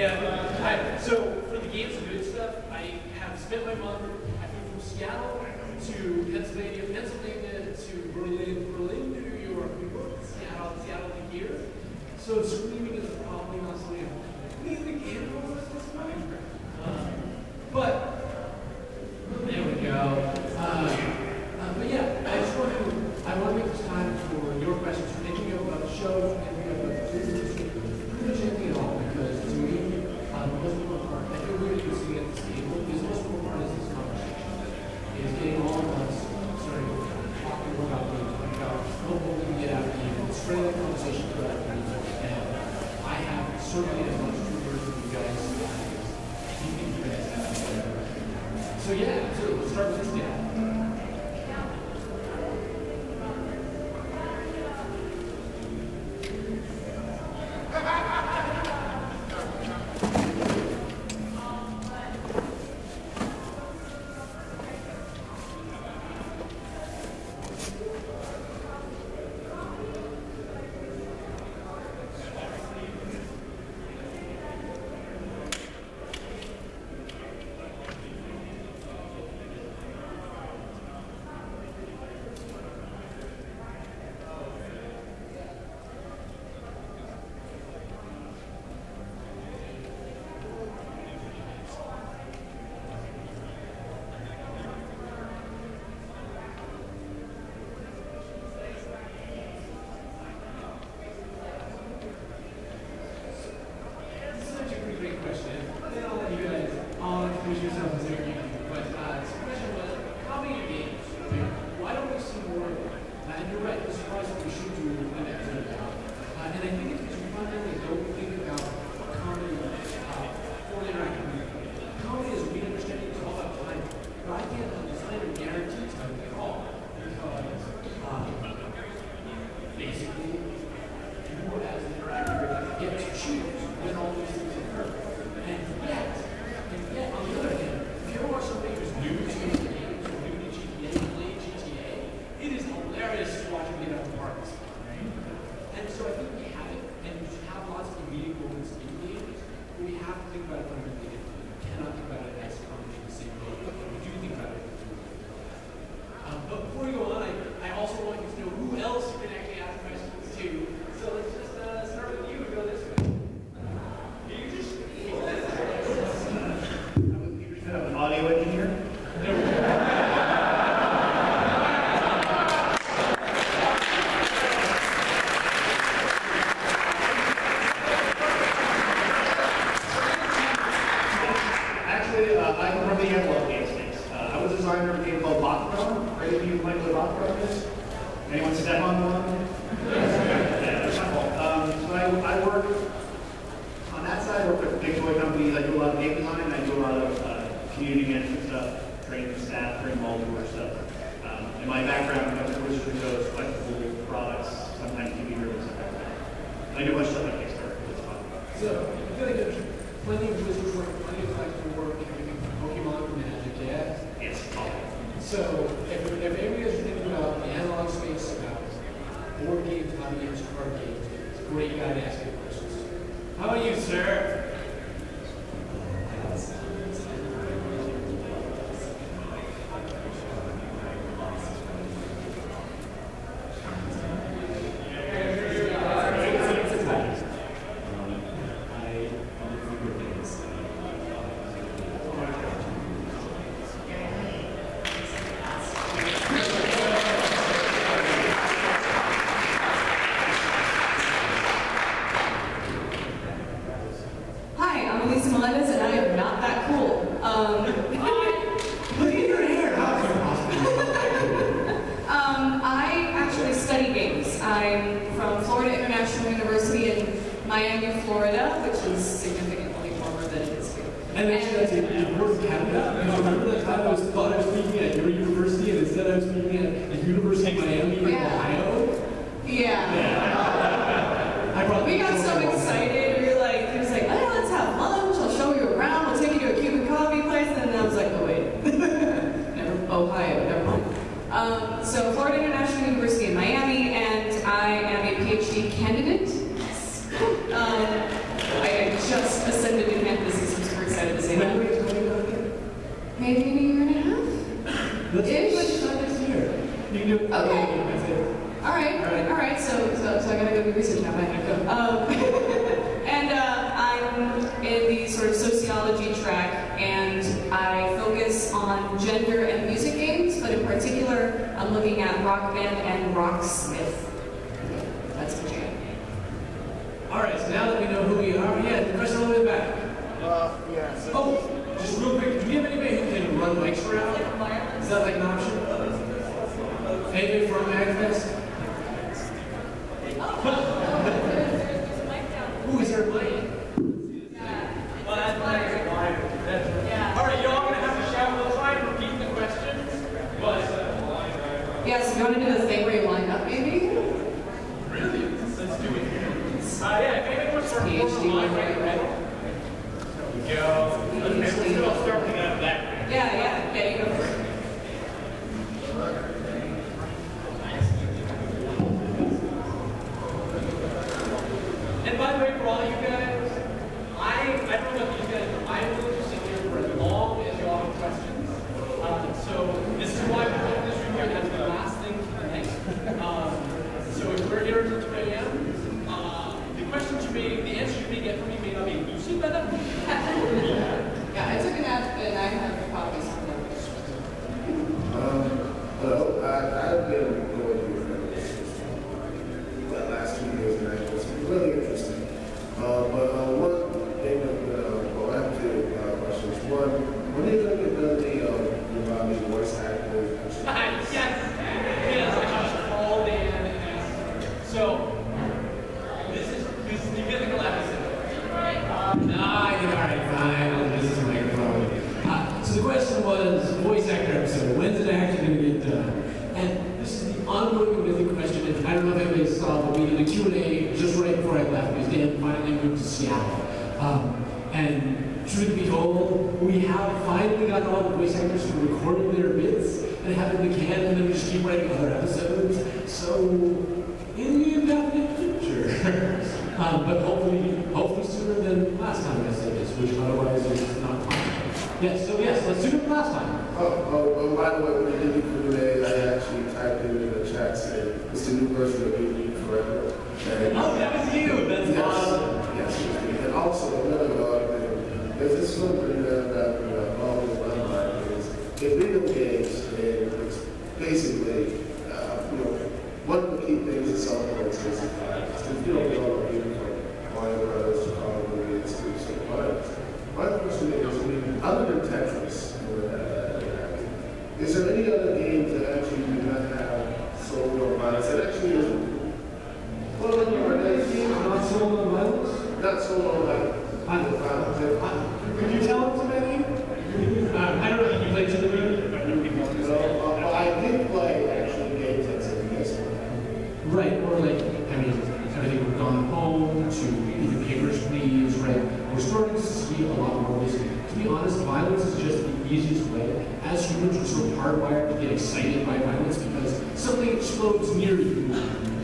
Hi. So for the games and good stuff, I have spent my month. I flew from Seattle to Pennsylvania, to Berlin to New York, Seattle to here. So screaming is probably not something I'm completely capable of at this point. But there we go. But yeah, I want to make this time for your questions, for anything about the show, anything about the business, pretty much anything at all. Because to me, the most important part, I feel really good sitting at this table, because the most important part is this conversation. Is getting all of us starting talking about games, about what we can get out of games, spreading that conversation throughout the music. And I have certainly as much true words with you guys as you think you guys have. So yeah, let's start with this guy. I just ascended new campus. I'm super excited to say that. When are you going on again? Maybe in a year and a half? Let's Ish. let's start next year. You can do it. Okay. That's it. All right. So I gotta go do research now. Right? And I'm in the sort of sociology track, and I focus on gender and music games, but in particular, I'm looking at Rock Band and Rocksmith. That's the jam. All right, so now that we know who we are, yeah, the question all the way back. Yeah. So Oh, just real quick, do we have anybody who can run mics around? Is that like an option? Anybody from Magfest? Ooh, is there a mic? Well, that's nice. All right, you're all gonna have to shout. We'll try and repeat the question. Yeah, so you want to do the thing where you line up, maybe? Really? Let's do it here. Yeah, if anyone wants to PhD perform live right right now. now. Go. Let's start with that. Yeah, you go first. And by the way, for all you guys, I don't know if you guys, I'm willing to sit here for as long as you all have questions. So this is why we're doing this room here. That's the last thing tonight. So if we're here until 2 a.m., the questions you may, the answers you may get from me may not be lucid by that point. Yeah, I took a nap and I have copies of them. Hello, I've been going through the last 2 years and it's really interesting. But one thing that, well, I have two questions. One, when are you going to get done the voice actors? Yes, I just called in and so this is the mythical episode. Alright, fine, this is a microphone. So the question was, voice actor episode, when's it actually going to get done? And this is the ongoing mythic question, and I don't know if anybody saw, but we did a Q&A just right before I left, because Dan finally moved to Seattle. And truth be told, we have finally gotten all the voice actors who recorded their bits and have it in the can, and then we just keep writing other episodes. So, in the indefinite future. But hopefully sooner than last time I said this, which otherwise is not fine. Yes, let's do it last time. Oh, by the way, when you did the Q&A, I actually typed in the chat saying, it's the new version of You Need Forever. And, Oh, that was you! That's awesome. Yes, and also another thing, there's this something that always in my mind is in video games, and it's basically, one of the key things in cell phones is if you don't know what people from Mario Brothers to Call of Duty, it's violence. My question is, other than Tetris, is there any other games that actually do not have solo violence? It actually isn't. Well, are there games Not solo violence? not solo like violence? Could you tell us about it? I don't know if you played to the movie. Well, I did play actually games that said yes. Right, or like, everything from Gone Home to Even Papers, Please, right? We're starting to see a lot more of this. To be honest, violence is just the easiest way. As humans, we're sort of hardwired to get excited by violence because something explodes near you.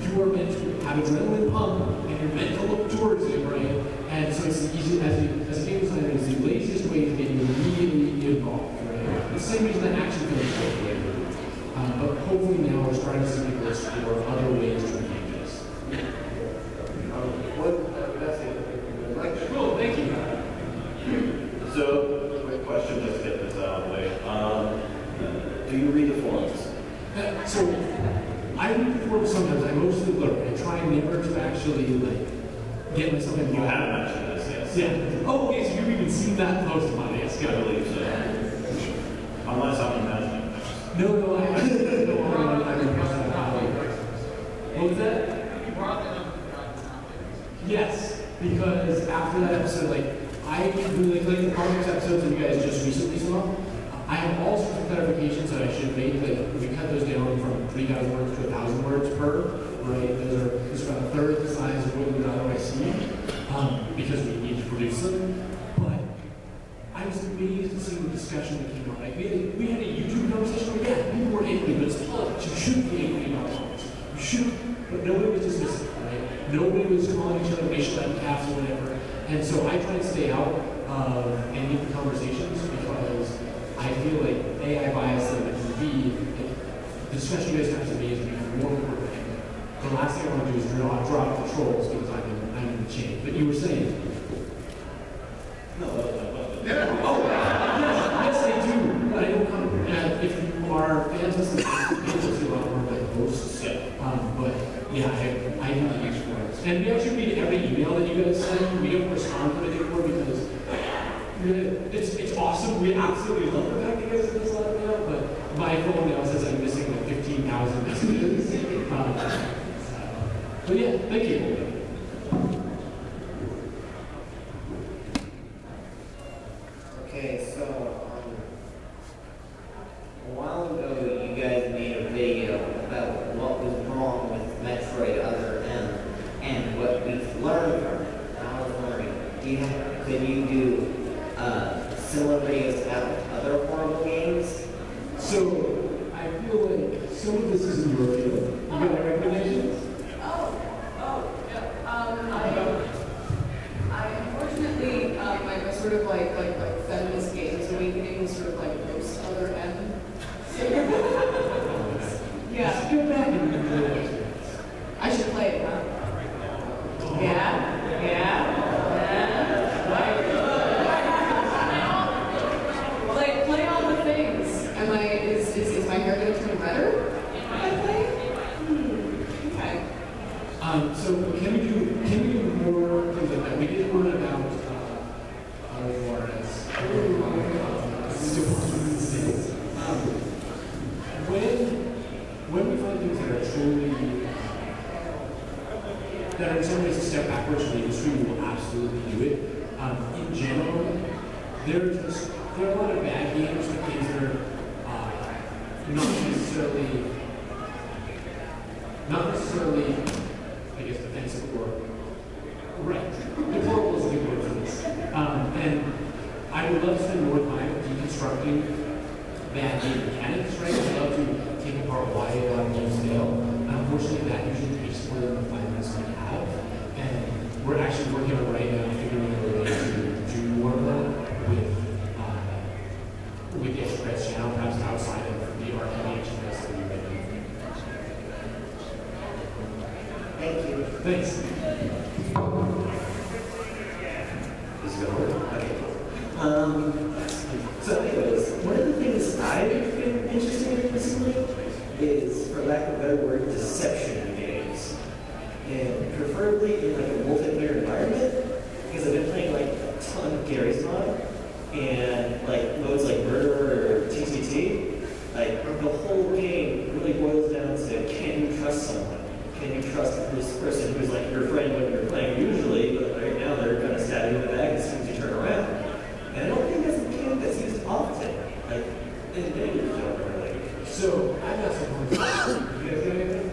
You are meant to have adrenaline pump, and you're meant to look towards it, right? And so it's the easy, as a game designer, it's the laziest way to get you immediately involved, right? It's the same reason that action films work, right? But hopefully now we're starting to see people explore other ways to engage this. Cool, thank you. So, quick question, just to get this out of the way. Do you read the forums? So, I read the forums sometimes. I mostly lurk. I try never to actually get myself involved. You have mentioned this, yes. Yeah. Oh, okay. So you've even seen that post of mine? Yes. I believe so. Unless I'm imagining. No. I don't know. What was that? Yes, because after that episode, I really like the comics episodes that you guys just recently saw. I have all sorts of clarifications that I should make. We cut those down from 3,000 words to 1,000 words per, right? Those are about a third the size of what we would otherwise see, because we need to produce them. But I was amazed to see the discussion that came out. We had a YouTube conversation where, yeah, people were angry, but it's politics. You shouldn't be angry about politics. You shouldn't, but nobody was dismissive, right? Nobody was calling each other racial epitaphs or whatever. And so I try to stay out. of any of the conversations because I feel like A, I bias them, and B, like, the discussion you guys have to me is becoming more important. The last thing I want to do is draw out the trolls because I'm in the chain. But you were saying. No, Oh, yes, they do. But I don't come. If you are fans of something, you'll see a lot more like hosts. But yeah, I do the explorers. And we actually read every email that you guys send. We don't respond to it anymore because it's awesome. We absolutely love the fact that you guys send us a lot of mail. But my phone now says I'm missing like 15,000 messages. But yeah, thank you. Okay, so a while ago you guys made a video about what was wrong with Metroid Other M and what we've learned from it. And I was wondering, could you do similar videos about other horrible games? So I feel like some of this is in your field. You got any recommendations? I unfortunately, my sort of like feminist games awakening sort of like most other M. Yeah. Go back and I should play it, huh? Yeah. Play all the things. Is my hair gonna turn redder if I play? Okay. So can we do more things like that? We did one about Juarez. When we find things that are truly that are in some ways a step backwards from the industry, we will absolutely do it. In general, there are a lot of bad games, but games that are not necessarily, I guess, offensive or right. Deplorable is a good word for this. And I would love to spend more time deconstructing bad game mechanics, right? I'd love to take apart why a lot of games fail. Unfortunately, that usually takes more than the 5 minutes we have. And we're actually working on right now figuring out a way to do more of that with the Express channel, perhaps outside of the RTD Express that we've been. Thank you. Thanks. Is it gonna work? Okay. So anyways, one of the things I've been interested in recently is, for lack of a better word, deception in games. And preferably in like a multiplayer environment, because I've been playing like a ton of Gary's mod, and like modes like Murder or TTT, like the whole game really boils down to, can you trust someone? Can you trust this person who's like your friend when you're playing usually, but right now they're going to stab you in the back as soon as you turn around. And I don't think that's a mechanic that's used often. Like, in videos, don't really. So, I've got some points. You guys got anything?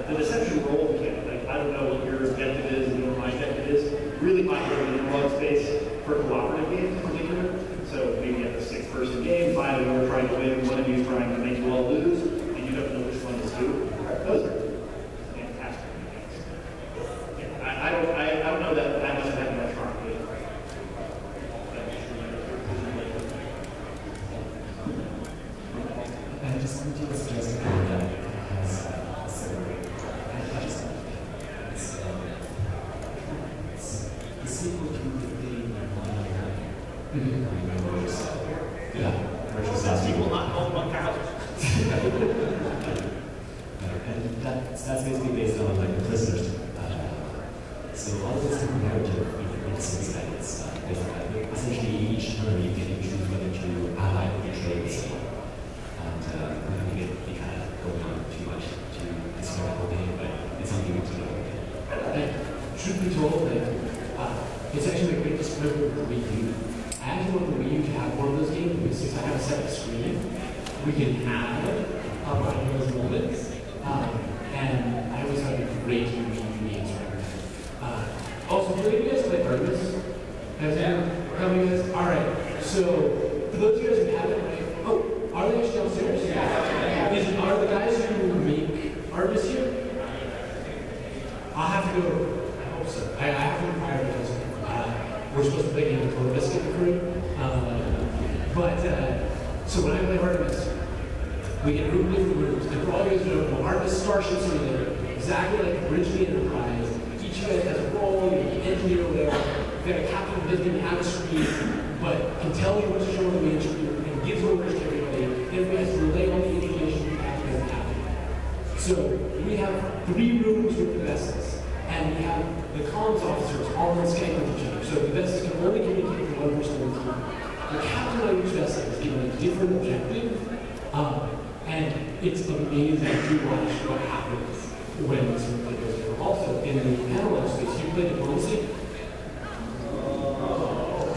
The deception role mechanic, like, I don't know what your objective is and what my objective is. Really find an analog space for cooperative games in particular. So maybe you have a 6-person game, 5 of you are trying to win, 1 of you is trying to make you all lose, and you don't know which one is who. Those are fantastic mechanics. Yeah, I don't know that that doesn't have much harm to it. I just wanted to suggest a game that has it's the sequel to the members. Yeah, versus People not know 1,000. And that's basically based on like the prisoners. So all of this different narrative in sense that it's based on that. Essentially, each turn you can choose whether to ally or betray someone. And I don't think it kind of going on too much to describe the whole game, but it's something to know. And truth be told, like, it's actually a great discovery of the Wii U. I actually want the Wii U to have one of those games because since I have a separate screen, we can have one of those moments. And I always have a great Wii U games right. Also, do you guys play Artemis? Has anyone come, you guys? All right. So for those of you guys who haven't, right? Oh, are they actually downstairs? Yeah. Are the guys who make Artemis here? I'll have to go. I hope so. I have to inquire because we're supposed to play a game called Biscuit Crew. So when I play Artemis, we get group different rooms, and for all you guys who don't know, Artemis Starship Simulator, exactly like the Bridge of the Enterprise. Each of you guys has a role, you're the engineer or whatever. You've got a captain who doesn't even have a screen, but can tell you what to show on the main screen and gives orders to everybody. Everybody has to relay all the information to the captain doesn't have. So we have 3 rooms with the vessels, and we have the comms officers all on Skype with each other. So the vessels can only communicate to one person at a time. The captain on each vessel is given a different objective, and it's amazing to watch what happens when something goes down. Also, in the analog space, you play diplomacy.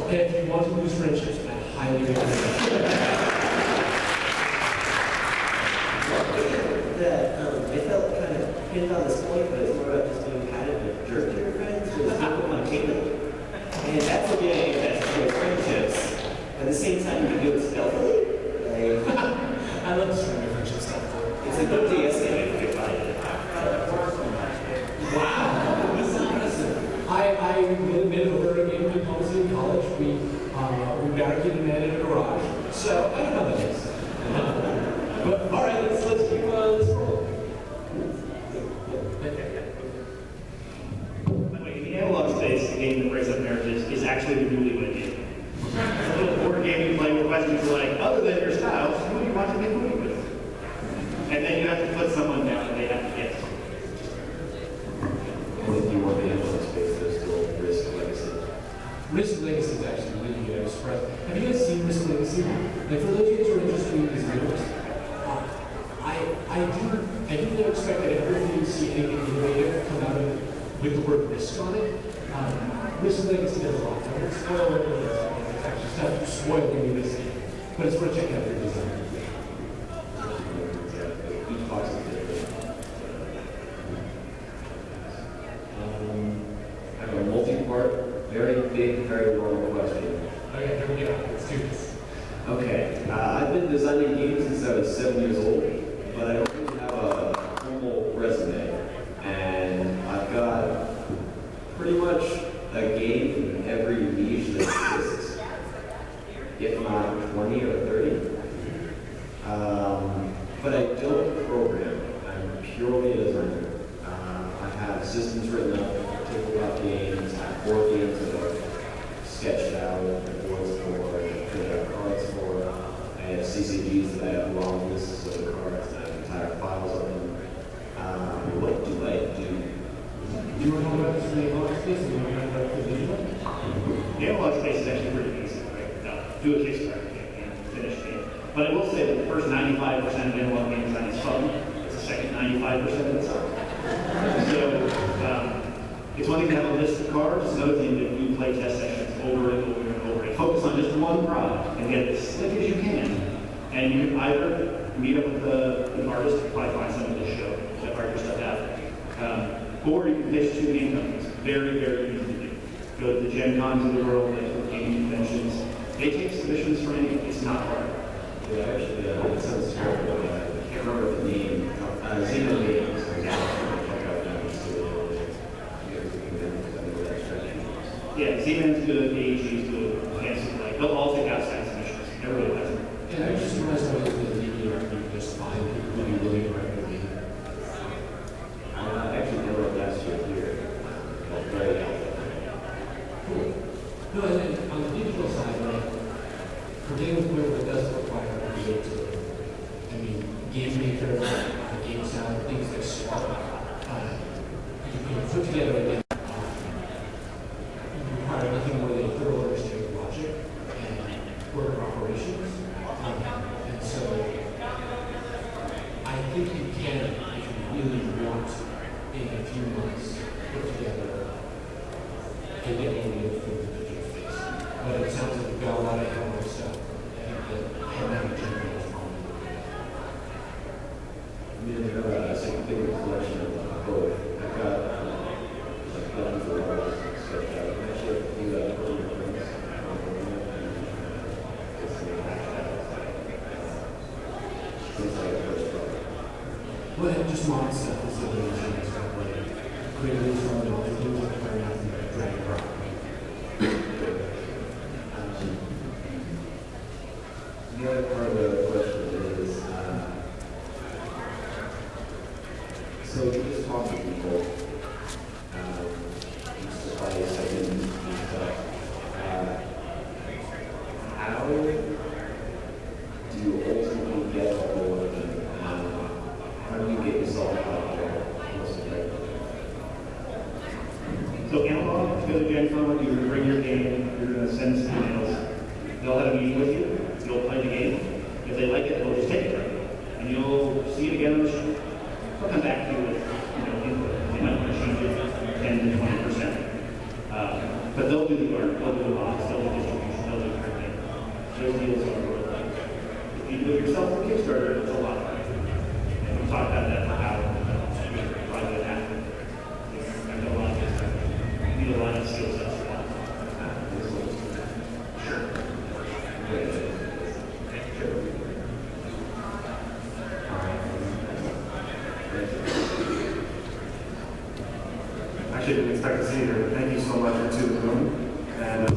And if you want to lose friendships, I highly recommend that I felt kind of pinned on this point, but it's more about just being kind of a jerk to your friends who is people on kingdom. And that's a game that destroys friendships. At the same time, you can do it stealthily. Like, I love destroying friendships stealthily. It's a good de-escalator if you find it. Wow, this is impressive. I admitted over a game of diplomacy in college. We barricaded a man in a garage. So I don't know how that is. But all right, let's keep this rolling. By the way, in the analog space, the game that breaks up marriages is actually the newlywed game. It's a little board game you play with questions like, other than your spouse, who do you want to get married with? And then you have to put someone down and they have to guess. And if you want the analog space, there's still Risk Legacy. Risk Legacy is actually really good. I was surprised. Have you guys seen Risk Legacy? Like for those of you who are interested in these games, I do not expect that everything you see anything innovative come out of it with the word risk on it. Risk Legacy does a lot. I won't spoil what it is. It's actually stuff to spoil when you miss it. But it's worth checking out your design. Each box is different. I have a multi-part, very big, very long question. Okay, here we go. Let's do this. Okay, I've been designing games since I was 7 years old, but I don't really have a formal resume. And I've got pretty much a game in every niche that exists, if not 20 or 30. But I don't program. I'm purely a designer. I have systems written up, tabletop games, board games that I've sketched out, boards for, printed out cards for. I have CCGs that I have long lists of the cards that I have entire files of them. What do I do? You were talking about this in the analog space, and you were talking about the digital? The analog space is actually pretty easy, right? Do a Kickstarter campaign, finish the game. But I will say that the first 95% of analog game design is fun. It's the second 95% that sucks. So it's one thing to have a list of cards. It's another thing to do play test sessions over and over and over and focus on just one product and get it as slick as you can. And you can either meet up with an artist, probably find someone to show that art your stuff out. Or you can pitch to game companies. Very, very easy to do. Go to the Gen Cons of the world, like gaming conventions. They take submissions for anything. It's not hard. Yeah, actually, it sounds terrible. I can't remember the name. Xeno Games. Yeah, Siemens good, AEG's good, Hanson, like, they'll all take outside submissions. Everybody does it. And I'm just surprised how you can just find people who you really write with me. I actually did it last year here. Very helpful. Cool. No, and then on the digital side, like, for getting to the point where it does require creativity. I mean, game maker, game sound, things like Spark. You can put together a game. You require nothing more than a thorough understanding of logic and order operations. And so I think you can, if you really want, in a few months, put together a demo for the digital space. But it sounds like you've got a lot of analog stuff. I think that handmade general is probably I mean, I have a significant collection of both. I've got like dozens of levels sketched out. I'm actually do that for your friends. Things like a first product. well, and just mod stuff is the way to change stuff. Like create a new form and things like that, and drag and drop. double the box, double the distribution, double the printing. Those deals are worth it. If you do it yourself on Kickstarter, it's a lot. And we talked about that for hours. Probably that happened. I've done a lot of Kickstarter. You need a lot of skill sets for that. Sure. Actually, didn't expect to see you here, but thank you so much for to the room. And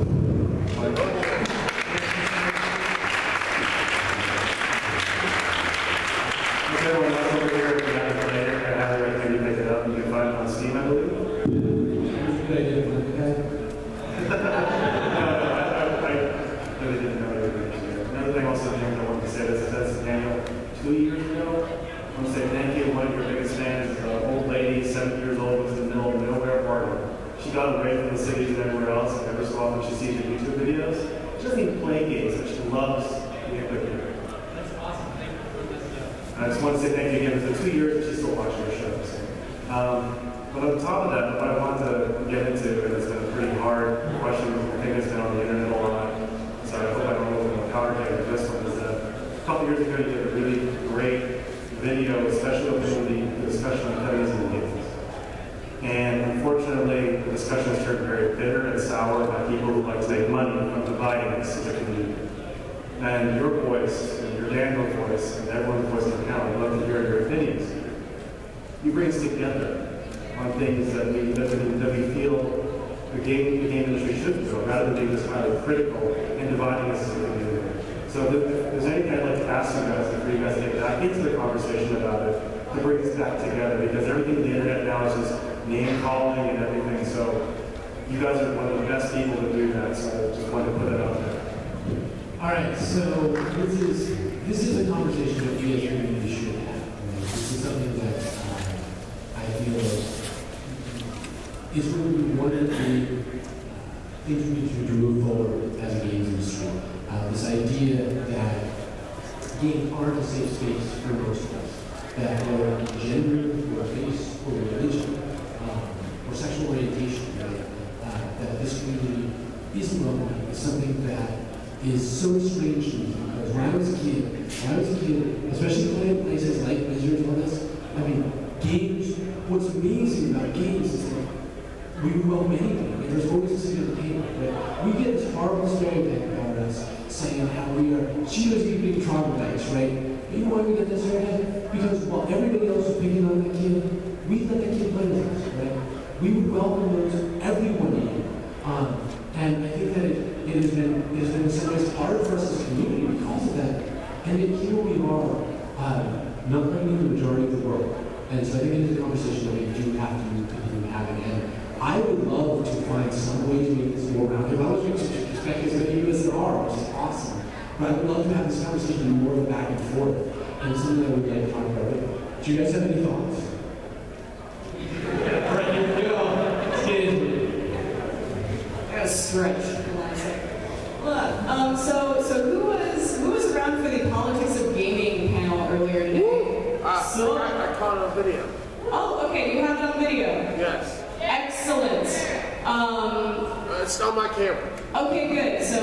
everyone else over here, if you haven't played it, I highly recommend you pick it up. You can find it on Steam, I believe. Good idea, I really didn't know you were going to do that. Another thing also, James, I wanted to say this, as Daniel, 2 years ago, I want to say thank you to one of your biggest fans, an old lady, 70 years old, lives in the middle of nowhere, Barton. She got away from the cities and everywhere else, and every so often she sees your YouTube videos. She doesn't even play games, but she loves the equipment. That's awesome. Thank you for this. I just want to say thank you again for 2 years, and she's still watching our show. So. But on top of that, what I wanted to get into, and it's been a pretty hard question, I think it's been on the internet a lot, so I hope I don't open the powder keg with this one, is that a couple years ago you did a really great video, especially on the discussion on feminism in games. And unfortunately, the discussion has turned very bitter and sour by people who like to make money from dividing us as a community. And your voice, and your Daniel voice, and everyone's voice in the panel, I'd love to hear your opinions. You bring us together on things that we feel the game industry should do, rather than being just kind of critical and dividing us as a community. So if there's anything I'd like to ask you guys, and for you guys to get back into the conversation about it, to bring us back together, because everything on the internet now is just name calling and everything. So you guys are one of the best people to do that. So I just wanted to put it out there. All right, so this is a conversation that we as a community should have. This is something that I feel is really one of the things we need to move forward as a games industry. This idea that games aren't a safe space for most of us. That whether gender, or race, or religion, or sexual orientation, that this community isn't welcoming, is something that is so strange to me. Because when I was a kid, especially playing places like Wizards and all this, I mean, games, what's amazing about games is that we welcome anybody. Like, there's always a seat at the table. Right? We get this horrible stereotype about us saying how we are cheaters eating troglodytes, right? But you know why we get this stereotype? Because while everybody else is picking on that kid, we let that kid play with us, right? We would welcome those, everyone in. And I think that it has been in some ways hard for us as a community because of that. And yet here we are, not living in the majority of the world. And so I think it is a conversation that we do have to continue having. And I would love to find some way to make this more roundtable. I was expecting as many of us there are, which is awesome. But I would love to have this conversation be more of a back and forth, and something that we'd like to talk about. Do you guys have any thoughts? All right, here we go. Let's get into it. I gotta stretch. Look, so who was around for the Politics of Gaming panel earlier today? I caught it on video. Oh, okay, you have it on video. Yes. Excellent. It's on my camera. Okay, good. So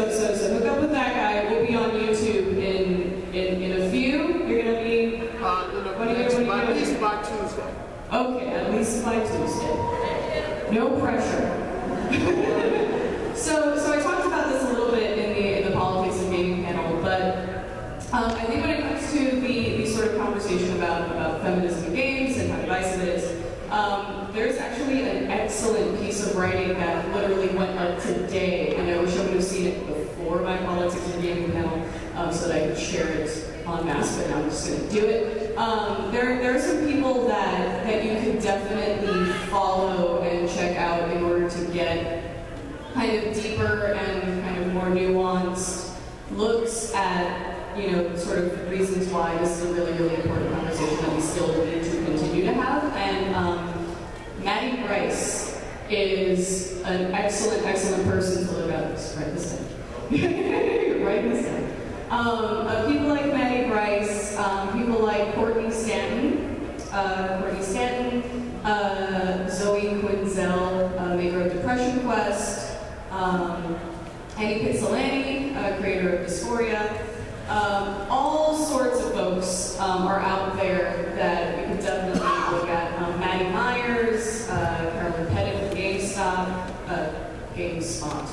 hook up with that guy. We'll be on YouTube in a few. You're gonna be. At least by Tuesday. Okay, at least by Tuesday. No pressure. So I talked about this a little bit in the Politics of Gaming panel, but I think when it comes to the sort of conversation about feminism in games and how divisive it is, there's actually an excellent piece of writing that literally went up today, and I wish I would have seen it before my Politics of Gaming panel so that I could share it en masse, but I'm just going to do it. There are some people that you could definitely follow and check out in order to get kind of deeper and kind of more nuanced looks at, sort of reasons why this is a really, really important conversation that we still need to continue to have. And Maddie Bryce is an excellent, excellent person to look at. Write this down. Write this down. People like Maddie Bryce, people like Courtney Stanton, Zoe Quinzel, maker of Depression Quest, Annie Pixelani, creator of Dysphoria. All sorts of folks are out there that we can definitely look at. Maddie Myers, Carolyn Pettit with GameSpot.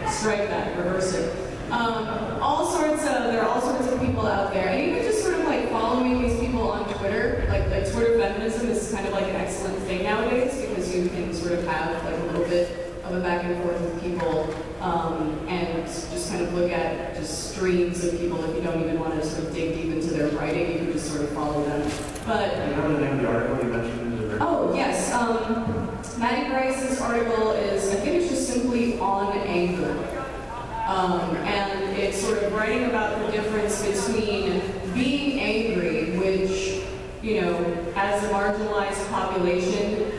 Strike that, reverse it. There are all sorts of people out there, and even just sort of like following these people on Twitter, like Twitter feminism is kind of like an excellent thing nowadays because you can sort of have like a little bit of a back and forth with people, and just kind of look at just streams of people if you don't even want to sort of dig deep into their writing, you can just sort of follow them. But you have the name of the article you mentioned? Oh yes, Maddie Bryce's article is, I think it's just simply on anger. And it's sort of writing about the difference between being angry, which, you know, as a marginalized population,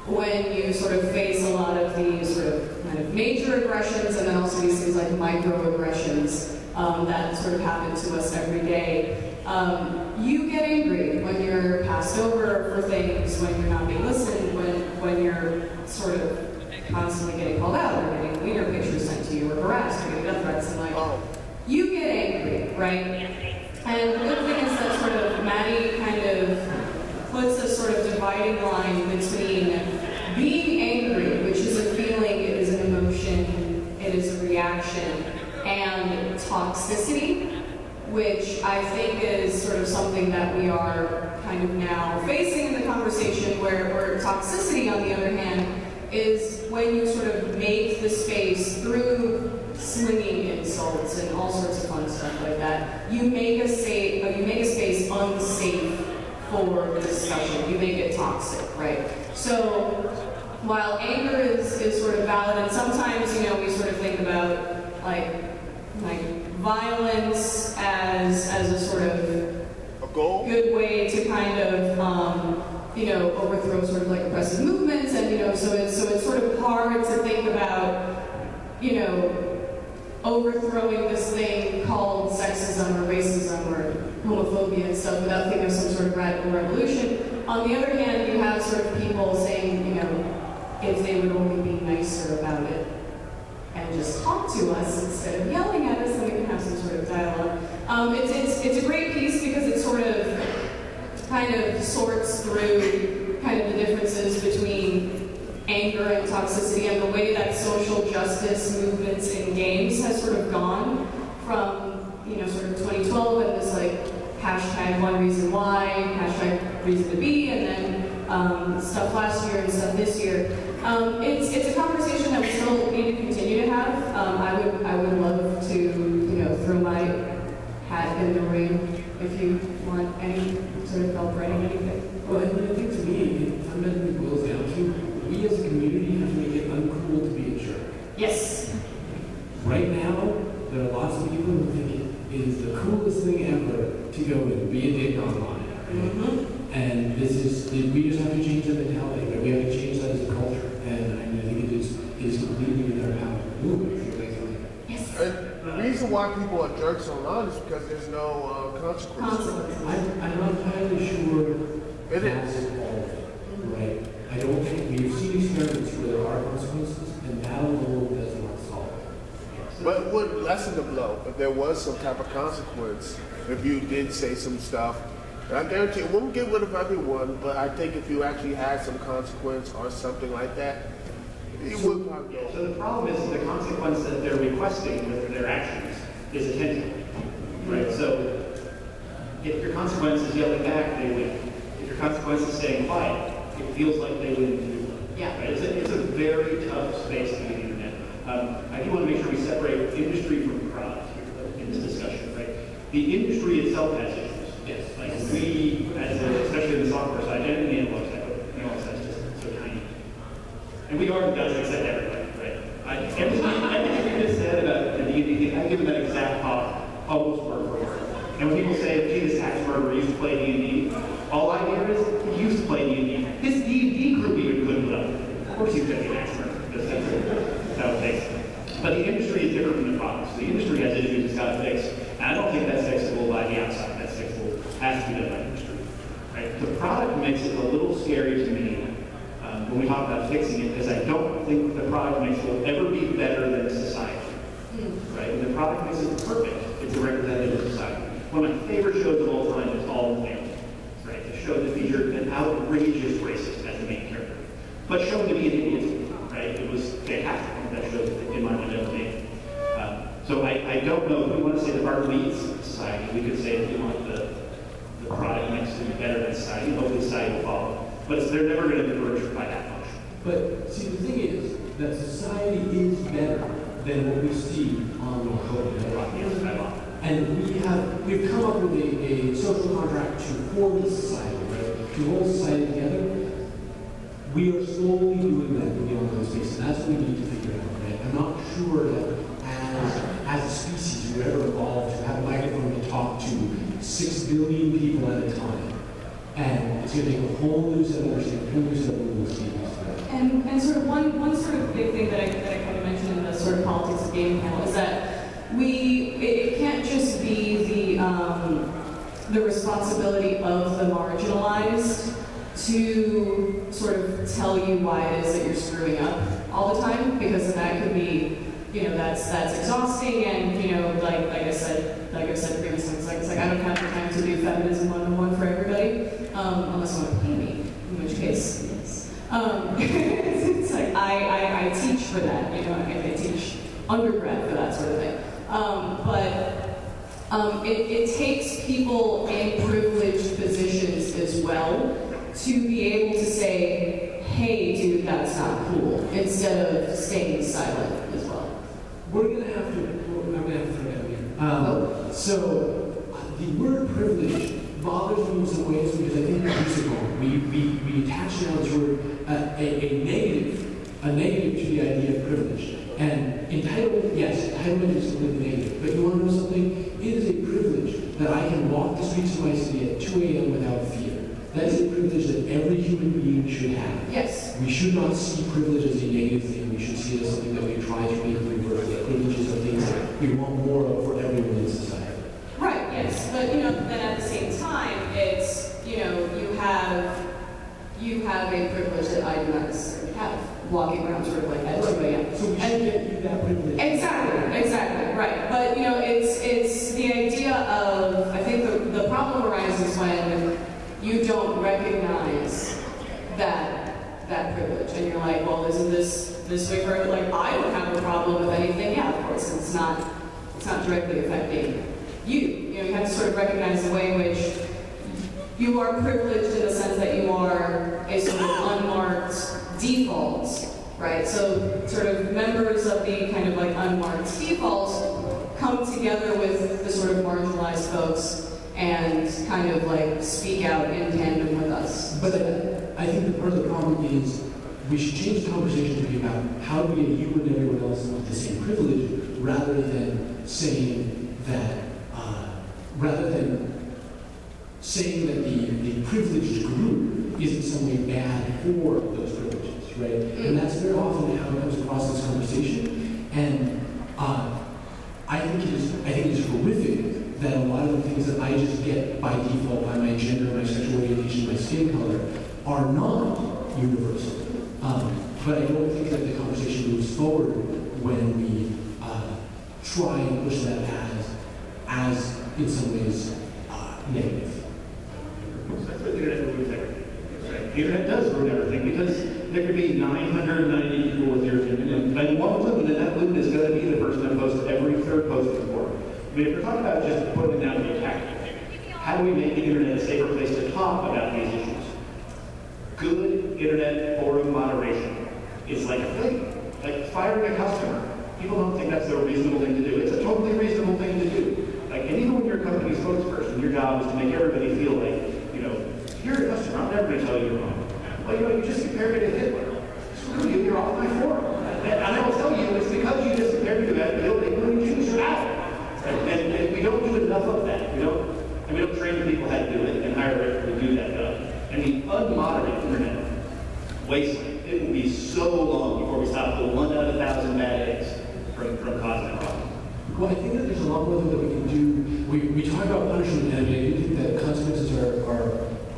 when you sort of face a lot of these sort of kind of major aggressions and then also these things like microaggressions that sort of happen to us every day. You get angry when you're passed over for things, when you're not being listened, when you're sort of constantly getting called out or getting wiener pictures sent to you or harassed or getting death threats, and like, you get angry, right? And the good thing is that sort of Maddie kind of puts a sort of dividing line between being angry, which is a feeling, it is an emotion, it is a reaction, and toxicity, which I think is sort of something that we are kind of now facing in the conversation where toxicity, on the other hand, is when you sort of make the space through slinging insults and all sorts of fun stuff like that. You make a space unsafe for discussion. You make it toxic, right? So while anger is sort of valid, and sometimes, you know, we sort of think about like violence as a sort of good way to kind of you know, overthrow sort of like oppressive movements, and you know, so it's sort of hard to think about, you know, overthrowing this thing called sexism or racism or homophobia and stuff without thinking of some sort of radical revolution. On the other hand, you have sort of people saying, you know, if they would only be nicer about it and just talk to us instead of yelling at us, then we can have some sort of dialogue. It's a great piece because it sort of kind of sorts through kind of the differences between anger and toxicity and the way that social justice movements in games has sort of gone from, you know, sort of 2012 and this like hashtag one reason why, hashtag reason to be, and then stuff last year and stuff this year. It's a conversation that we still need to continue to have. I would love to, you know, throw my hat in the ring if you want any sort of help writing anything. Well, and I think to me, it fundamentally boils down to we as a community have to make it uncool to be a jerk. Yes. Right now, there are lots of people who think it is the coolest thing ever to go and be a dick online. Mm-hmm. And we just have to change that mentality. Right? We have to change that as a culture. And I think it is completely in our power to move it. Yes. And the reason why people are jerks online is because there's no consequences. I'm not entirely sure It that's is. all of it, right? I don't think we've seen experiments where there are consequences, and that alone does not solve it. But it would lessen the blow if there was some type of consequence, if you did say some stuff. And I guarantee it won't get rid of everyone, but I think if you actually had some consequence or something like that, it would probably go. So the problem is the consequence that they're requesting with their actions is attention, right? So if your consequence is yelling back, they win. If your consequence is staying quiet, it feels like they win too. Yeah. Right? It's a very tough space to be the internet. I do want to make sure we separate industry from product here in this discussion, right? The industry itself has issues. Yes. Like we, especially in the software side, and in the analog side, but the analog side is just so tiny. And we are guys accept everybody, right? Everything you just said about the D&D thing, I give them that exact talk, almost word for word. And when people say, gee, this axe murderer used to play D&D, all I hear is, he used to play D&D. His D&D group even couldn't put up. Of course he's going to be an axe murderer. That's how it takes. But the industry is different from the products. The industry has issues it's got to fix. And I don't think that's fixable by the outside. That's fixable, has to be done by the industry. Right? The product makes it a little scary to me when we talk about fixing it, because I don't think the product mix will ever be better than society. shown to be an idiot, right? It was fantastic. That showed in my mind of me. So I don't know if we want to say the art leads society. We could say if we want the product mix to be better than society, hopefully society will follow. But they're never going to converge by that much. But see, the thing is that society is better than what we see on the code. And we've come up with a social contract to form the society, right? To hold society together. We are slowly doing that in the online space, and that's what we need to figure out, right? I'm not sure that as a species we ever evolved to have a microphone to talk to 6 billion people at a time. And it's going to take a whole new set of understanding, a whole new set of rules to use that. And sort of one sort of big thing that I kind of mentioned in the sort of politics of gaming panel is that it can't just be the responsibility of the marginalized to sort of tell you why it is that you're screwing up all the time, because then that could be, that's exhausting, and like I've said previously, it's like I don't have the time to do feminism 101 for everybody, unless you want to pay me, in which case, yes. It's like I teach for that, I teach undergrad for that sort of thing. But it takes people in privileged positions as well to be able to say, hey, dude, that's not cool, instead of staying silent as well. I'm going to have to throw it out here. So, the word privilege bothers me in some ways because I think it's wrong. We attach now this word a negative to the idea of privilege. And entitlement, yes, entitlement is completely negative. But you want to know something? It is a privilege that I can walk the streets of my city at 2 a.m. without fear. That is a privilege that every human being should have. Yes. We should not see privilege as a negative thing. We should see it as something that we try to make reverse. That privileges are things that we want more of for everyone in society. Right, yes. But then at the same time, it's you have a privilege that I do not necessarily have. Walking around sort of like that 2 a.m. So we should get you that privilege. Exactly, right. But it's the idea of, I think the problem arises when you don't recognize that privilege, and you're like, well, isn't this way for everyone? Like, I don't have a problem with anything. Yeah, of course, it's not directly affecting you. You have to sort of recognize the way in which you are privileged in the sense that you are a sort of unmarked default, right? So sort of members of the kind of like unmarked default come together with the sort of marginalized folks and kind of like speak out in tandem with us. But I think that part of the problem is we should change the conversation to be about how do we get you and everyone else with the same privilege, rather than saying that the privileged group is in some way bad for those privileges, right? And that's very often how it comes across this conversation. And I think it is horrific that a lot of the things that I just get by default, by my gender, my sexual orientation, my skin color, are not universal. But I don't think that the conversation moves forward when we try and push that as in some ways, negative. That's what the internet ruins everything. Right? The internet does ruin everything because there could be 990 people with your opinion, and one loon, and that loon is going to be the person that posts every third post in the forum. I mean, if we're talking about just putting down the attack, how do we make the internet a safer place to talk about these issues? Good internet forum moderation is like a thing, like firing a customer. People don't think that's a reasonable thing to do. It's a totally reasonable thing to do. Like, and even when you're a company spokesperson, your job is to make everybody feel like, you're a customer, I'm never going to tell you you're wrong. Well, you just compared me to Hitler. Screw you, you're off my forum. And I will tell you, it's because you just compared me to that, they choose you out. And we don't do enough of that. We don't train people how to do it and hire people to do that job. And the unmoderated internet wasteland, it will be so long before we stop the 1 out of 1,000 bad eggs from causing a problem. Well, I think that there's a lot more that we can do. We talk about punishment, and I do think that consequences are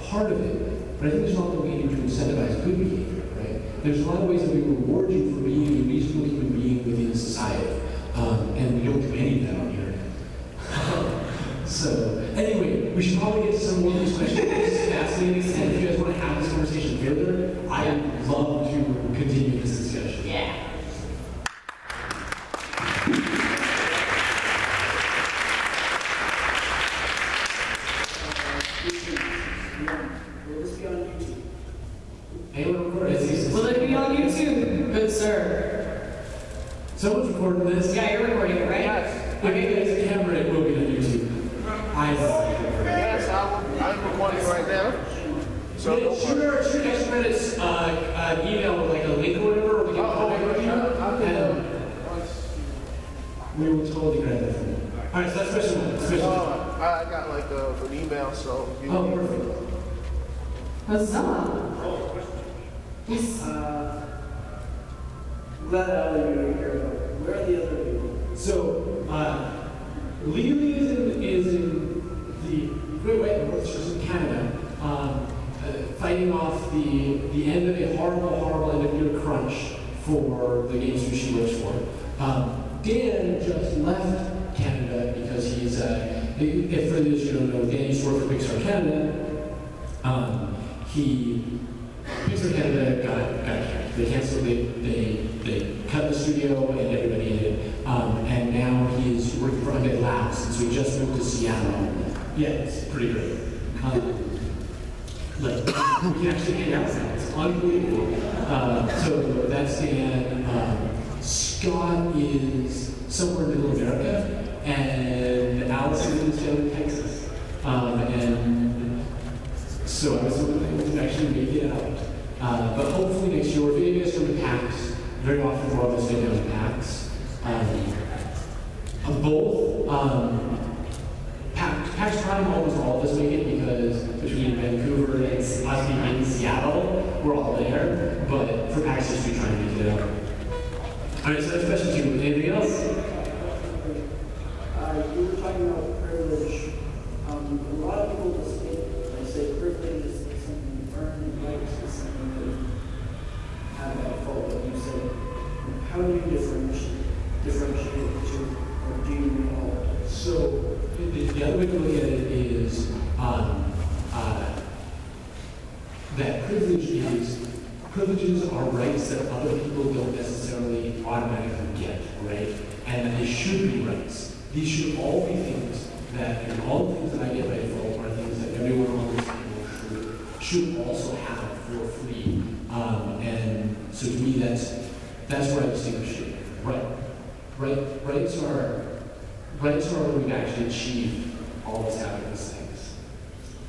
part of it, but I think there's a lot that we can do to incentivize good behavior, right? There's a lot of ways that we reward you for being a reasonable human being within society, and we don't do any of that on the internet. So, anyway, we should probably get to some more of these questions. This is fascinating, and if you guys want to have this conversation further, I would love to continue this discussion. Yeah. Will this be on YouTube? Anyone recording this? Will it be on YouTube? Good sir. Someone's recording this. Yeah, you're recording it, right? Yes. Okay, there's a camera, it will be on YouTube. Yes, I'm recording right now. So don't Shoot worry. our Extra Credits email with like a link or whatever, or we can contact you, and we will totally grab that from you. Alright, so that's question one. Question one. I got like an email, so you Oh, perfect. Huzzah. Yes. I'm glad all of you are here. Where are the other people? So, legally is in the Great White North, which is in Canada, fighting off the end of a horrible end of year crunch for the games she works for. Dan just left Canada because he's, if for those you don't know, Dan used to work for Pixar Canada. Pixar Canada got canceled. They canceled, they cut the studio and everybody in it. And now he's working for Undead Labs, so he just moved to Seattle. Yeah, it's pretty great. Like, we can actually hang out now. It's unbelievable. So that's Dan. Scott is somewhere in Middle America, and Allison is down in Texas. And so I was hoping they would actually make it out. But hopefully next year, if any of you guys come to PAX, very often we're all stay down to PAX. PAX Prime almost all of us make it because between Vancouver and us being in Seattle, we're all there. But for PAX history, trying to make it out. Alright, so that's question two. Anything else? You were talking about privilege. A lot of people just think, they say privilege is something you earn and rights is something that you have by default. But you said, how do you differentiate the two, or do you know? So the other way to look at it is that privileges are rights that other people don't necessarily automatically get, right? And that they should be rights. These should all be things that, and all the things that I get by default are things that everyone on this table should also have for free. And so to me, that's where I distinguish it. Rights are when we've actually achieved all these happiness things.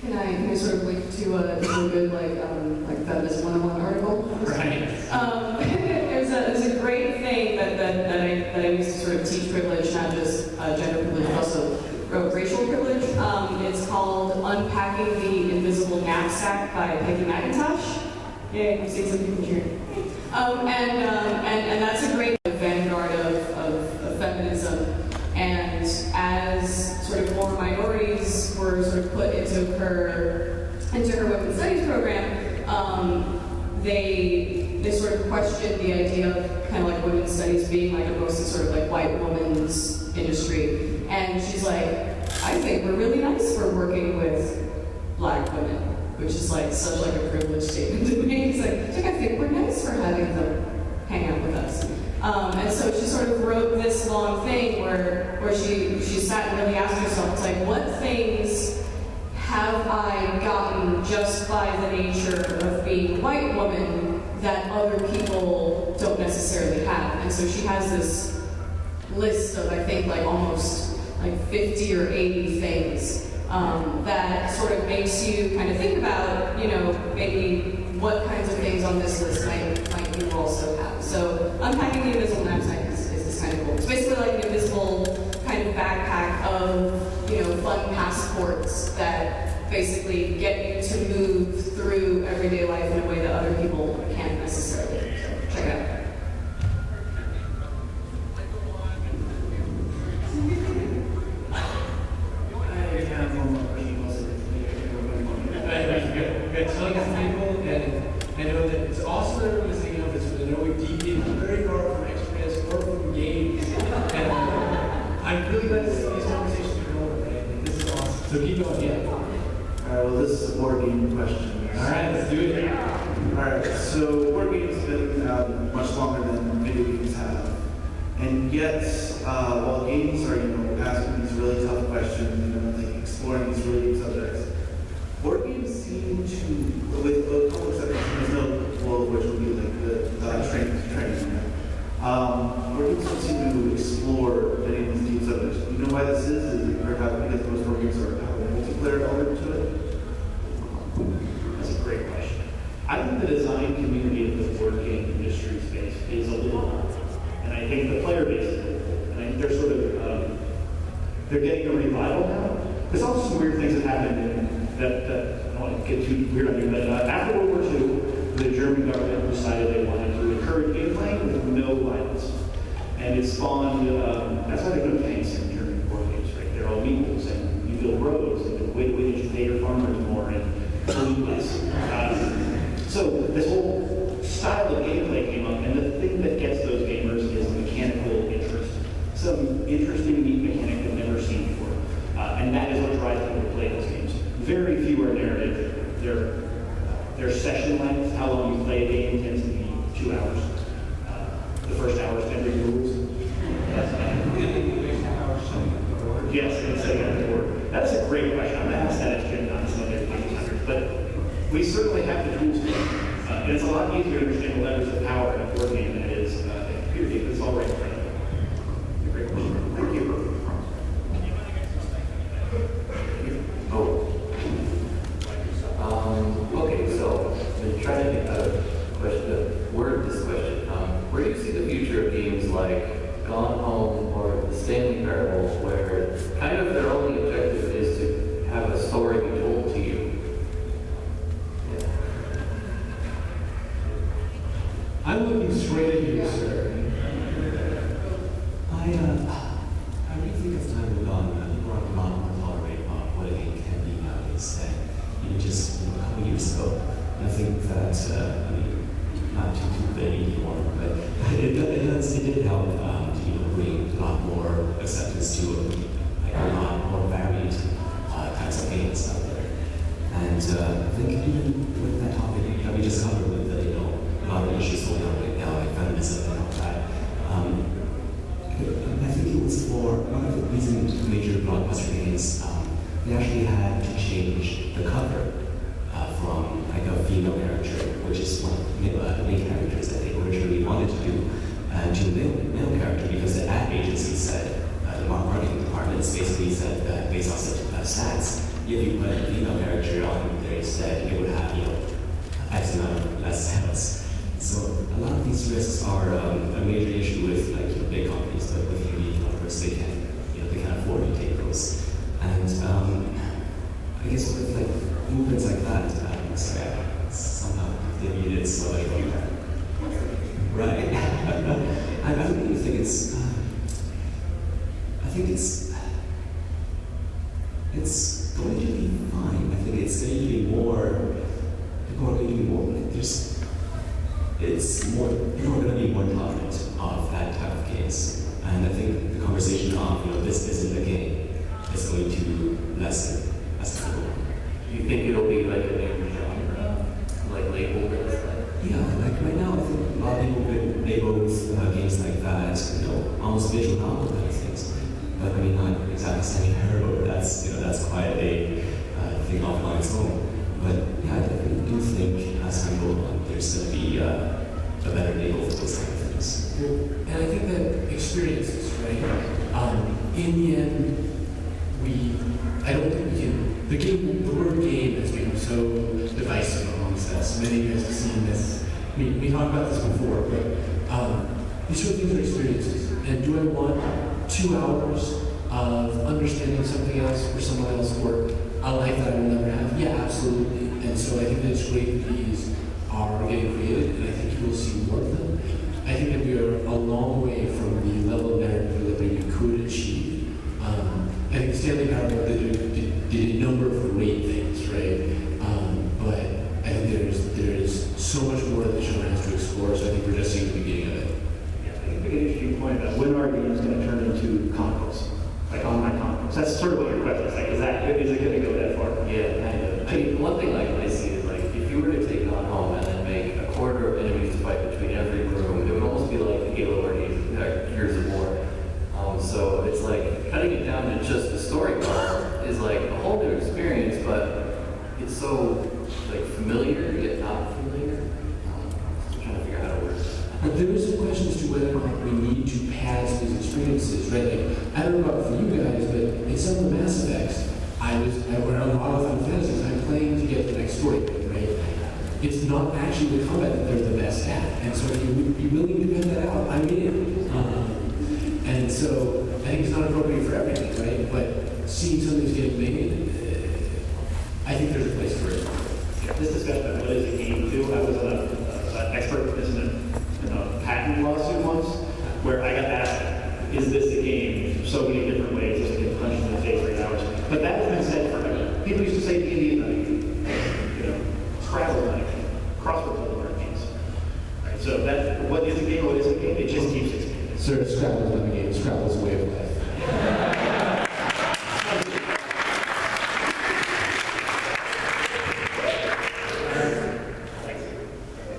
Can I sort of link to a good like feminist 101 article? Right. There's a great thing that I used to sort of teach privilege, not just gender privilege, but also racial privilege. It's called Unpacking the Invisible Knapsack by Peggy McIntosh. Yeah, I'm seeing some people here. And that's a great vanguard of feminism. And as sort of more minorities were sort of put into her women's studies program, they sort of questioned the idea of kind of like women's studies being like a mostly sort of like white woman's industry. And she's like, I think we're really nice for working with black women, which is like such like a privileged statement to make. It's like, I think we're nice for having them hang out with us. And so she sort of wrote this long thing where she sat and really asked herself, it's like, what things have I gotten just by the nature of being a white woman that other people don't necessarily have? And so she has this list of, I think, like almost like 50 or 80 things that sort of makes you kind of think about, you know, maybe what kinds of things on this list might you also have. So unpacking the invisible knapsack is this kind of cool. It's basically like an invisible kind of backpack of, you know, fun passports that basically get you to move through everyday life in a way that other people can't necessarily. So check it out. I know that it's awesome that everyone's thinking of this, but I know we deviated very far from extras or from games. And I'm really glad these conversations are going, right? This is awesome. So keep going, yeah. All right, well, this is a board game question. All right, let's do it. Alright, so board games have been out much longer than video games have. And yet, while games are, asking these really tough questions, like exploring these really deep subjects, board games seem to, with a couple exceptions, there's no world which would be like the training. Board games don't seem to explore any of these deep subjects. Do you know why this is? Is it perhaps because most board games have a multiplayer element to it? That's a great question. I think the design community of the board game industry space is a little old. And I think the player base is a little old. And I think they're sort of, they're getting a revival now. There's also some weird things that happened that I don't want to get too weird on you, but after World War II, the German government decided they wanted to encourage game playing with no violence. And it spawned, that's why they don't tanks in German board games, right? They're all legals, and you build roads, and the way that you pay your farmers more, and food less. So this whole style of gameplay came up, and the thing that gets those gamers is mechanical interest. Some interesting, neat mechanic they've never seen before. And that is what drives people to play those games. Very few are narrative. Their session length, how long you play a game, tends to be 2 hours. The first hour is 10 rules. Yes, and setting up the board. That's a great question. I'm going to ask that at Jim on some of their games, but we certainly have the tools to and it's a lot easier to understand the levers of power in a board game than it is in a computer game. It's all right in front of you. Great question. Thank you. Okay, so I'm trying to think of a question to word this question. Where do you see the future of games like Gone Home or the Stanley Parable, where kind of their only objective is to have a story be told to you? I'm looking straight at you, sir. I really think as time goes on, people are a lot more tolerant of what a game can be nowadays than just a couple years ago. And I think that, not too big anymore, but it did help to bring a lot more acceptance to a lot more varied types of games out there. And I think even with that topic that we just covered with a lot of issues going on right now, like feminism and all that. I think it was for one of the recent major blockbuster games, they actually had to change the cover from like a female character, which is one of the main characters that they originally wanted to do, to a male character because the ad agency said, the marketing departments basically said that based on such stats, if you put a female character on there instead, it would have, X amount of less sales. So a lot of these risks are a major issue with big companies, but with indie developers, they can afford to take those. And I guess with movements like that, sorry, somehow they needed so much feedback. Right. I really think it's. I think it's going to be fine. I think it's going to be more. People are going to be more people are going to be more tolerant of that type of case. And I think the conversation of, this isn't a game is going to lessen as a whole. Do you think it'll be like a new genre, like labeled as that? Yeah, like right now, I think a lot of people could label games like that, almost visual novel kind of things. But I mean, not exactly Stanley Parable. That's quite a thing off on its own. But yeah, I definitely do think as time goes on, there's going to be a better label for those kind of things. And I think that experiences, right? In the end, I don't think we can. The word game has become so divisive amongst us. Many of you guys have seen this. We talked about this before, but these sort of things are experiences. And do I want 2 hours of understanding something else or someone else, or a life that I will never have? Yeah, absolutely. And so I think that it's great that these are getting created, and I think you will see more of them. I think that we are a long way from the level of narrative delivery you could achieve. I think Stanley Parable did a number of great things, right? But I think there's so much more that the genre has to explore, so I think we're just seeing the beginning of it. Yeah, I think an interesting point about when are games going to turn into comic books, like online comic books. That's sort of what your question is like. Is it going to go that far? Yeah, kind of. I mean, one thing I see is if you were to take On Home and then like a quarter of enemies to fight between every room. It would almost be like the Halo or Gears of War. So it's like cutting it down to just the story part is like a whole new experience, but it's so like familiar yet not familiar. I'm trying to figure out how to word it. But there is a question as to whether or not we need to pass these experiences, right? Like, I don't know about for you guys, but in some of the Mass Effects, or a lot of Final Fantasies, I'm playing to get the next story, right? It's not actually the combat that they're the best at. And so if you would be willing to cut that out, I'm in. And so I think it's not appropriate for everything, right? But seeing something's getting made, I think there's a place for it. This discussion of what is a game too, I was an expert participant in a patent lawsuit once, where I got asked, is this a game? So many different ways, just to get punched in the face for 8 hours. But that has been said forever. People used to say D&D night, Scrabble night, crossword puzzle are games. Right, so that, what is a game, what is a game? It just keeps expanding. Sir, Scrabble is not a game. Scrabble is a way of life.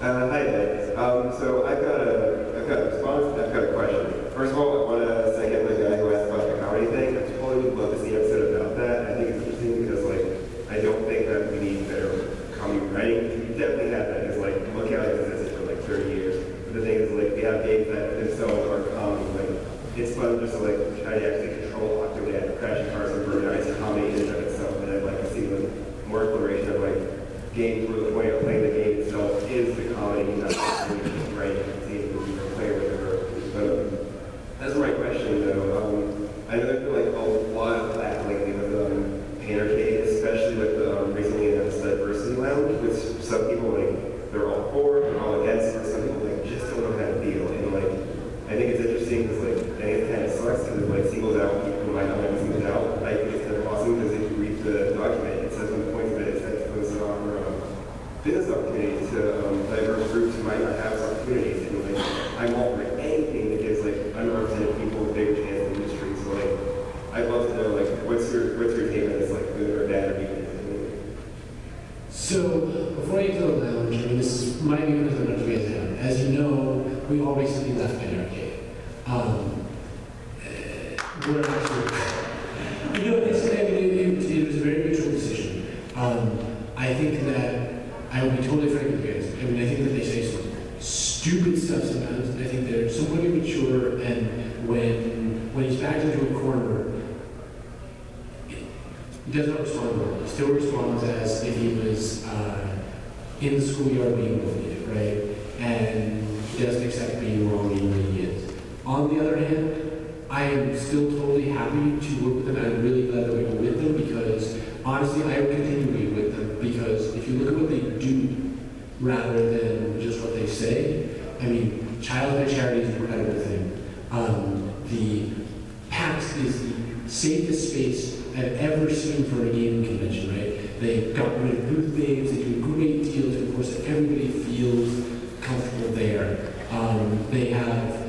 Hi guys. So I've got a response. I've got a question. First of all, I want to second the guy who asked about the comedy thing. I totally would love to see an episode about that. I think it's interesting because I don't think that we need better comedy writing. We definitely have that. It's like Lookout has existed for 30 years. But the thing is, we have games that themselves are comedy. It's fun just to try to actually control Octodad, crashing cars, and burnize comedy in and of itself. And I'd like to see more exploration of games where the point of playing the game itself is the comedy, not just writing and seeing the movie or playing with it. But as for my question, though, I know there's been a lot of flack lately with Paintercade, especially with recently announced Diversity Lounge, which some people they're all for, they're all against, or some people just don't know how to deal. And I think it's interesting because I think it kind of sucks because it singles out people who might not have singled out. I think it's kind of awesome because if you read the document, it says on the points of it, it says business opportunities to diverse groups who might not have opportunities. And I'm all for anything that gives unrepresented people a bigger chance in the industry. So I'd love to know what's your take on this, good or bad or even. So before I get to the lounge, this is my view as much as you guys have. As you know, we all recently left Paintercade. We're actually, it was a very mutual decision. I think that I will be totally frank with you guys. I think that they say some stupid stuff sometimes. I think they're somewhat immature, and when he's backed into a corner, he does not respond well. He still responds as if he was in the schoolyard being bullied, right? And he doesn't accept being wrong even when he is. On the other hand, I am still totally happy to work with them, and I'm really glad that we were with them because honestly, I would continue to be with them because if you look at what they do rather than just what they say, Childhood Charity is an incredible thing. The PAX is the safest space I've ever seen for a gaming convention, right? They got rid of booth names, they do a great deal to enforce that everybody feels comfortable there. They have,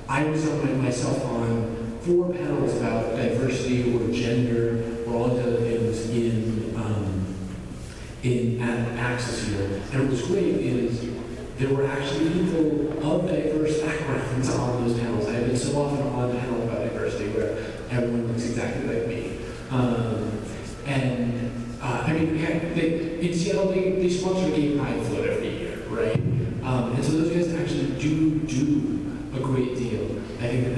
I was on myself on 4 panels about diversity or gender or all the other things at Access here. And what was great is there were actually people of diverse backgrounds on those panels. I have been so often on panels about diversity where everyone looks exactly like me. In Seattle, they sponsor a gay pride float every year, right? And so those guys actually do a great deal. I think that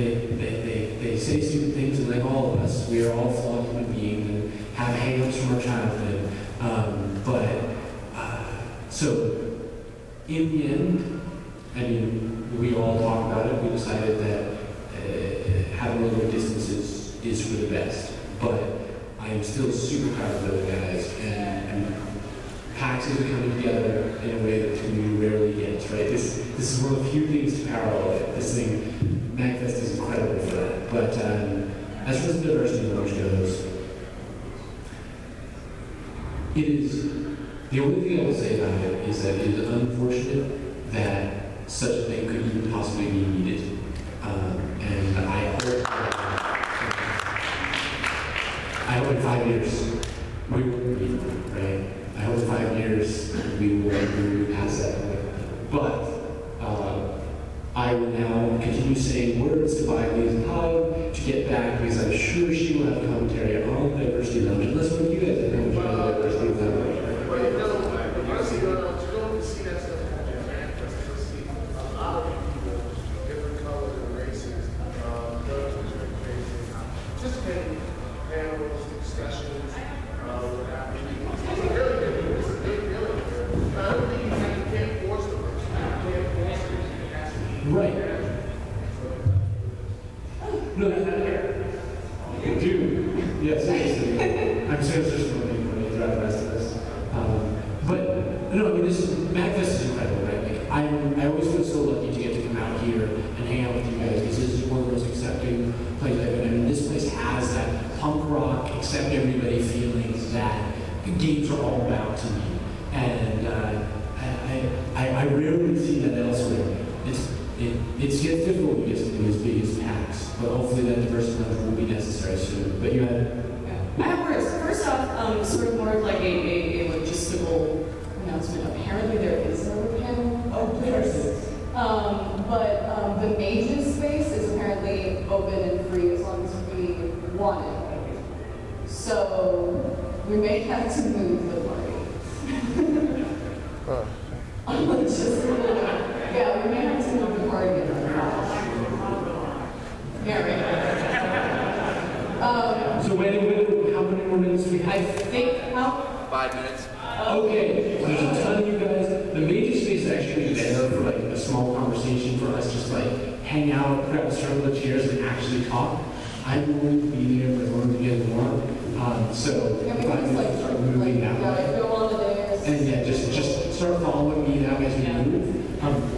they say stupid things, and like all of us, we are all flawed human beings and have hang-ups from our childhood. So in the end, we all talked about it. We decided that having a little distance is for the best. But I am still super proud of those guys, and PAX is coming together in a way that the community rarely gets, right? This is one of the few things to parallel it. This thing, Magfest is incredible for that. But as far as the diversity launch goes, it is, the only thing I will say about it is that it is unfortunate that such a thing could even possibly be needed. And I hope in 5 years we will be, right? I hope in 5 years we will pass that but I will now continue saying words to Bailey's and Hyde to get back because I'm sure she will have commentary on diversity lounge. Unless one of you guys have commentary on diversity lounge. Honestly, to go and see that stuff at the Magfest, to see a lot of people, different colors and races, participating in panels, discussions, what have you. It's a really good, it's a big feeling. I don't think you can't force the person. You can't force it. It has to be. Right. No, you do. Yes, seriously. I'm serious just for me when you throughout the rest of this. But no, I mean, Magfest is incredible, right? Like, I always feel so lucky to get to come out here and hang out with you guys because this is one of the most accepting places I've been. I mean, this place has that punk rock, accept everybody feelings that games are all about to me, and I rarely see that elsewhere. It gets difficult when you get to do as big as PAX, but hopefully that diversity level will be necessary soon. But you had. I have words. First off, sort of more of like a logistical announcement. Apparently there is no panel. Oh, please. But the Mages space is apparently open and free as long as we want it. So we may have to move the party. Yeah, we may have to move the party. Yeah, right. So wait, how many more minutes do we have? I think how? 5 minutes. Okay, there's a ton of you guys. The major space is actually there for like a small conversation for us, just like hang out, grab a circle of chairs, and actually talk. I'm going to be there for as long as you guys want. So Yeah, we if I can just like start moving now. Yeah, go on the days. And yeah, just start following me now as we move.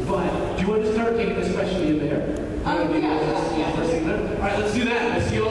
But do you want to start taking this question in there? Yeah. All right, let's do that. Let's see you